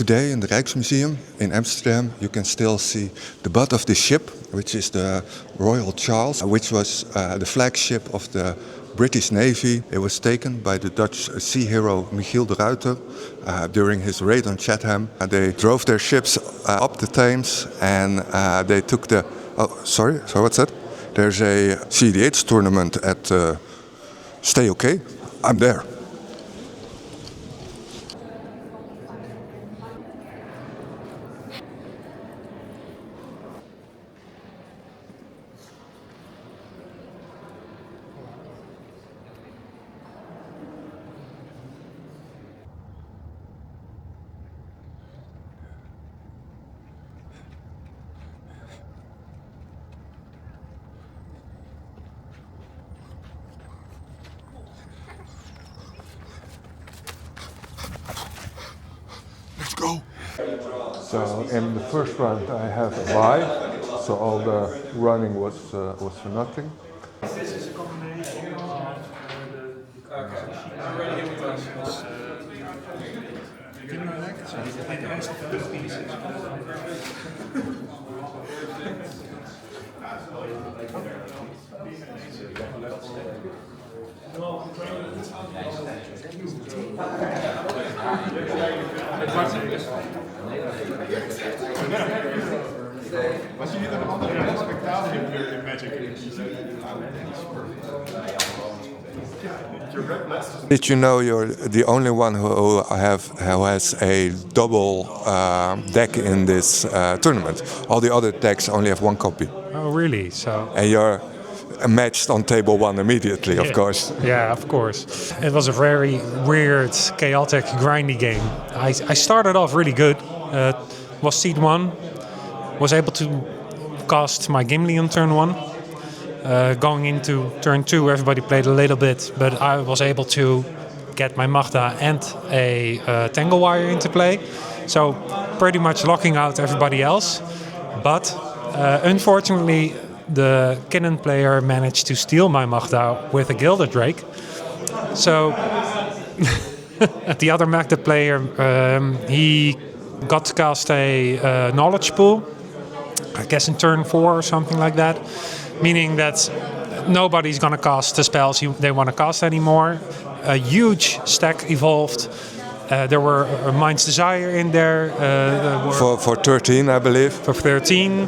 Today in the Rijksmuseum in Amsterdam you can still see the butt of the ship, which is the Royal Charles, which was the flagship of the British Navy. It was taken by the Dutch sea hero Michiel de Ruyter during his raid on Chatham. They drove their ships up the Thames and they took the... Oh, sorry, what's that? There's a cEDH tournament at StayOkay. I'm there. Let's go! So in the first round I have a bye, so all the running was for nothing. This is a combination of can you like it? So it has two pieces. Was jullie dan een andere spectatie in Magic? Did you know you're the only one who has a double deck in this tournament? All the other decks only have one copy. Oh, really? So. And you're matched on table one immediately, of course. Yeah, of course. It was a very weird, chaotic, grindy game. I started off really good. Was seed 1. Was able to cast my Gimli on turn 1. Going into turn 2, everybody played a little bit, but I was able to get my Magda and a Tangle Wire into play. So pretty much locking out everybody else. But unfortunately, the Quickening player managed to steal my Magda with a Gilded Drake. So the other Magda player, he got to cast a Knowledge Pool, I guess in turn 4 or something like that. Meaning that nobody's going to cast the spells they want to cast anymore. A huge stack evolved. There were Mind's Desire in there. For 13, I believe. For 13.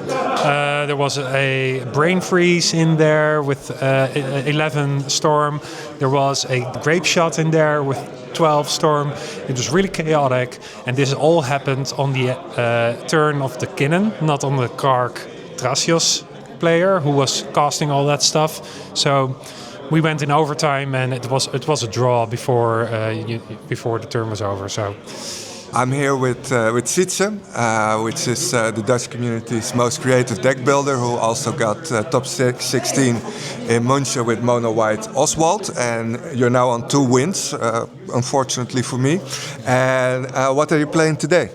There was a Brain Freeze in there with 11 Storm. There was a Grape Shot in there with 12 Storm. It was really chaotic. And this all happened on the turn of the Quickening, not on the Kark Thrasios player who was casting all that stuff. So we went in overtime and it was a draw before the turn was over. So I'm here with Sytse, which is the Dutch community's most creative deck builder, who also got top 16 in Munchen with Mono White Oswald, and you're now on 2 wins, unfortunately for me. And what are you playing today?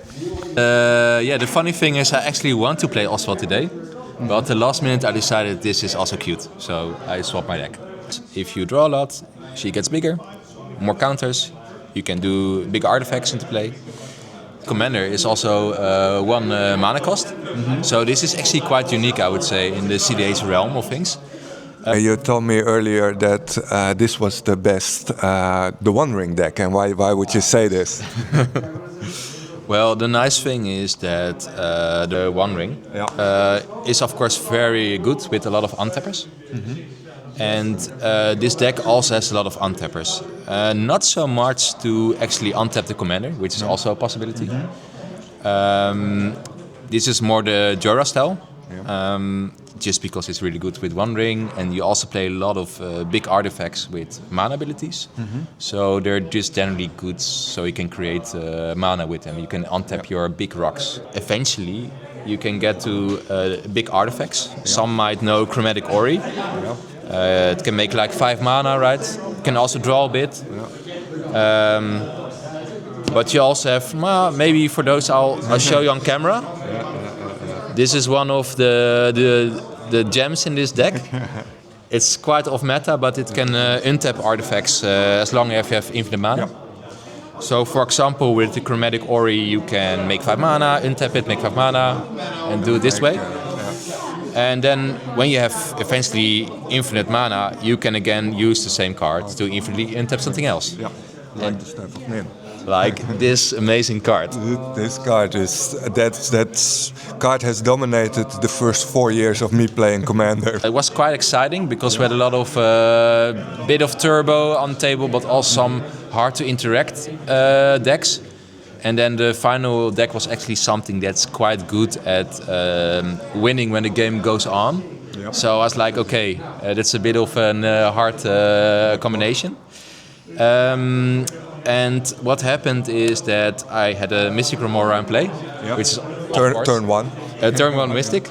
Yeah, the funny thing is I actually want to play Oswald today, but at the last minute I decided this is also cute, so I swapped my deck. If you draw a lot, she gets bigger, more counters, you can do big artifacts into play. Commander is also 1 mana cost, so this is actually quite unique, I would say, in the cEDH realm of things. You told me earlier that this was the best, the One Ring deck, and why would you say this? Well, the nice thing is that the One Ring is of course very good with a lot of untappers. And this deck also has a lot of untappers. Not so much to actually untap the commander, which is also a possibility. This is more the Jorah style, just because it's really good with One Ring, and you also play a lot of big artifacts with mana abilities. So they're just generally good, so you can create mana with them. You can untap your big rocks. Eventually, you can get to big artifacts. Some might know Chromatic Ori. It can make like 5 mana, right? It can also draw a bit. But you also have, well, maybe for those I'll show you on camera. This is one of the gems in this deck. It's quite off meta, but it can untap artifacts as long as you have infinite mana. So, for example, with the Chromatic Ori, you can make 5 mana, untap it, make 5 mana, and do it this way. And then, when you have eventually infinite mana, you can again use the same card to infinitely untap something else. Yeah, like the Staff of Nin. Like this amazing card. This card is that card has dominated the first 4 years of me playing Commander. It was quite exciting because we had a lot of bit of turbo on the table, but also some hard to interact decks. And then the final deck was actually something that's quite good at winning when the game goes on. Yep. So I was like, okay, that's a bit of a hard combination. And what happened is that I had a Mystic Remora in play, which is turn one. Turn 1 Mystic.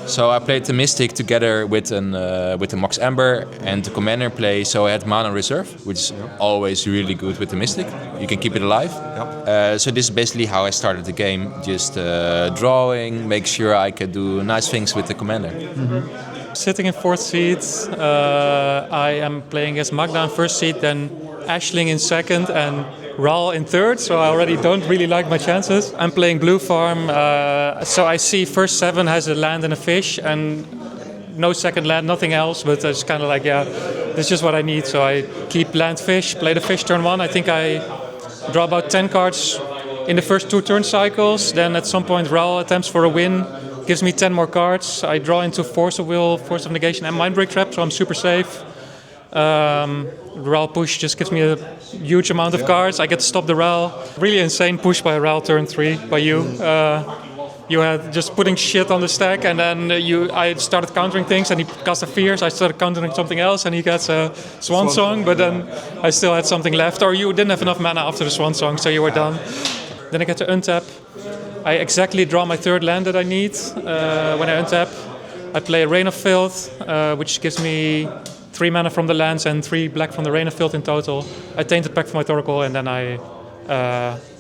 So I played the Mystic together with the Mox Amber and the Commander in play. So I had mana reserve, which is always really good with the Mystic. You can keep it alive. So this is basically how I started the game. Just drawing, make sure I could do nice things with the Commander. Sitting in 4th seat, I am playing as Magda in 1st seat, then Ashling in 2nd, and Ral in 3rd, so I already don't really like my chances. I'm playing Blue Farm, so I see first 7 has a land and a fish, and no second land, nothing else, but it's kind of like, yeah, this is just what I need, so I keep land fish, play the fish turn 1. I think I draw about 10 cards in the first 2 turn cycles, then at some point Ral attempts for a win, gives me 10 more cards. I draw into Force of Will, Force of Negation, and Mindbreak Trap, so I'm super safe. Ral push just gives me a huge amount of cards. I get to stop the Ral. Really insane push by Ral turn 3 by you. You had just putting shit on the stack, and then I started countering things, and he cast a Fierce. I started countering something else, and he gets a Swan Song, but then I still had something left. Or you didn't have enough mana after the Swan Song, so you were done. Then I get to untap. I exactly draw my 3rd land that I need when I untap. I play a Rain of Filth, which gives me 3 mana from the lands and 3 black from the Rain of Filth in total. I Tainted Pact for my Torkoal, and then I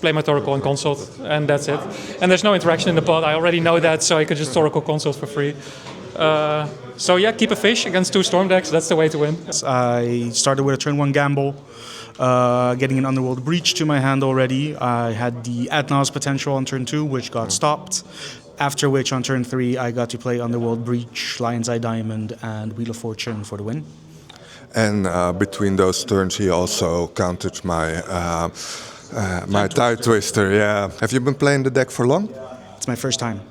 play my Torkoal and consult, and that's it. And there's no interaction in the pot. I already know that, so I could just Torkoal consult for free. So yeah, keep a fish against 2 storm decks. That's the way to win. I started with a turn 1 gamble, getting an Underworld Breach to my hand already. I had the Atnas potential on turn 2, which got stopped. After which, on turn 3, I got to play Underworld Breach, Lion's Eye Diamond, and Wheel of Fortune for the win. And between those turns, he also countered my my Tide Twister. Yeah. Have you been playing the deck for long? It's my first time.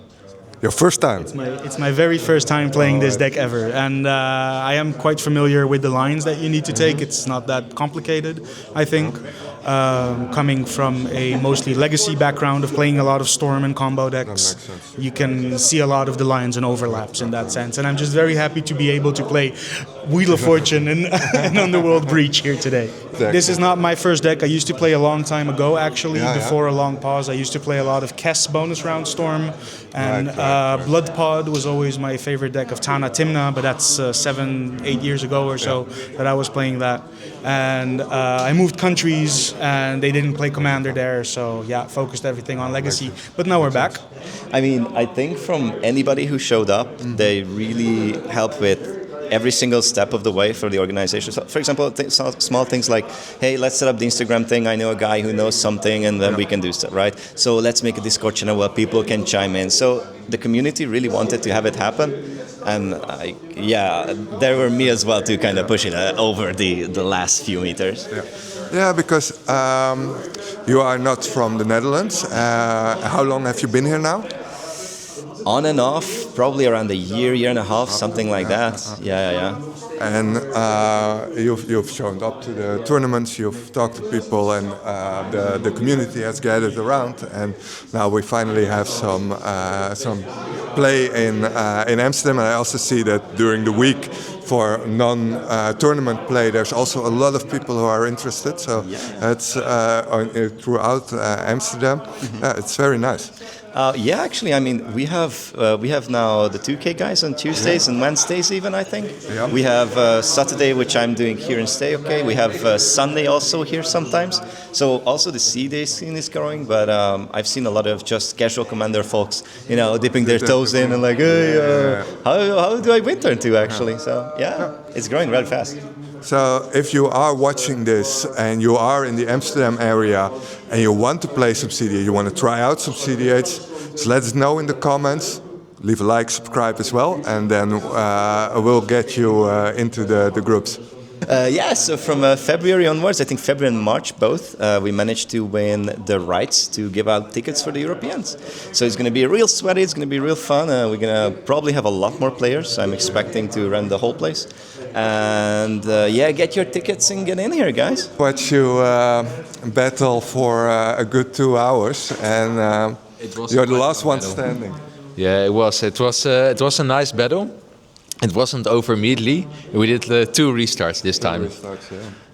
Your first time? It's my very first time playing this deck ever, and I am quite familiar with the lines that you need to take. It's not that complicated, I think. Coming from a mostly legacy background of playing a lot of Storm and combo decks, you can see a lot of the lines and overlaps in that sense. And I'm just very happy to be able to play Wheel of Fortune and Underworld Breach here today. Exactly. This is not my first deck. I used to play a long time ago, actually, before a long pause. I used to play a lot of Kess bonus round Storm, and Blood Pod was always my favorite deck of Tana Timna, but that's 7-8 years ago or so that I was playing that. And I moved countries, and they didn't play Commander there, so yeah, focused everything on Legacy. But now we're back. I mean, I think from anybody who showed up, they really helped with every single step of the way for the organization. So, for example, small things like, hey, let's set up the Instagram thing. I know a guy who knows something, and then we can do stuff, right? So let's make a Discord channel where people can chime in. So the community really wanted to have it happen. And there were me as well to kind of push it over the last few meters. Yeah, because you are not from the Netherlands. How long have you been here now? On and off, probably around a year and a half, something like that. Yeah. And you've shown up to the tournaments, you've talked to people, and the community has gathered around. And now we finally have some play in Amsterdam. And I also see that during the week for non-tournament play, there's also a lot of people who are interested. So it's throughout Amsterdam. It's very nice. Actually, I mean, we have now the 2K guys on Tuesdays and Wednesdays even, I think. Yeah. We have Saturday, which I'm doing here in StayOkay. We have Sunday also here sometimes. So also the cEDH scene is growing, but I've seen a lot of just casual Commander folks, dipping their toes in and like, hey, how do I win turn 2 actually? So yeah, it's growing really fast. So if you are watching this and you are in the Amsterdam area and you want to play some cEDH, you want to try out some cEDH, so let us know in the comments. Leave a like, subscribe as well, and then we'll get you into the groups. So from February onwards, I think February and March both, we managed to win the rights to give out tickets for the Europeans. So it's going to be real sweaty, it's going to be real fun. We're going to probably have a lot more players. I'm expecting to run the whole place. And get your tickets and get in here, guys. Watch you battle for a good 2 hours, and you're the last one standing. Yeah, it was. It was a nice battle. It wasn't over immediately. We did 2 restarts this time.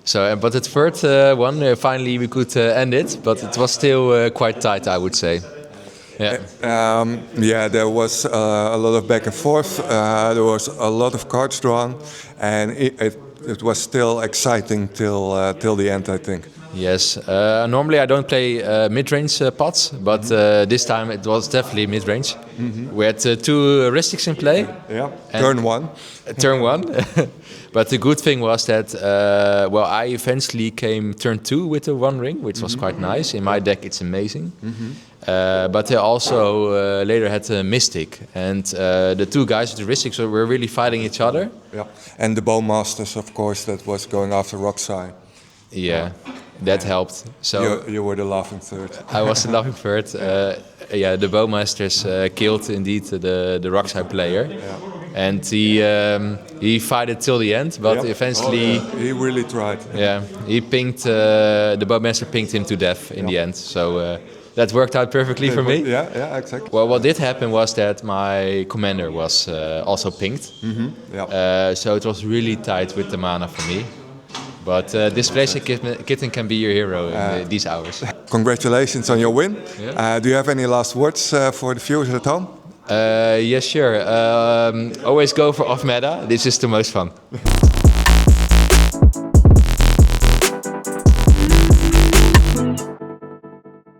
So, but the third one, finally we could end it, but it was still quite tight, I would say. Yeah. There was a lot of back and forth. There was a lot of cards drawn, and it was still exciting till the end, I think. Yes. Normally I don't play mid-range pots, but this time it was definitely mid-range. We had 2 heuristics in play. Yeah. Turn 1. Turn 1. But the good thing was that I eventually came turn 2 with the One Ring, which was quite nice. In my deck it's amazing. But they also later had a Mystic, and the 2 guys with the heuristics were really fighting each other. Yeah. And the Bowmasters, of course, that was going after Roxai. Yeah. That helped. So you were the laughing third. I was the laughing third. The Bowmasters killed indeed the Roxai player, and he fought till the end. But eventually, he really tried. Yeah, he pinged the Bowmaster pinged him to death in the end. So that worked out perfectly for me. Yeah, exactly. Well, what did happen was that my commander was also pinged. So it was really tight with the mana for me. But this Displacing Kitten can be your hero in these hours. Congratulations on your win. Yeah. Do you have any last words for the viewers at home? Yes, sure. Always go for off-meta. This is the most fun.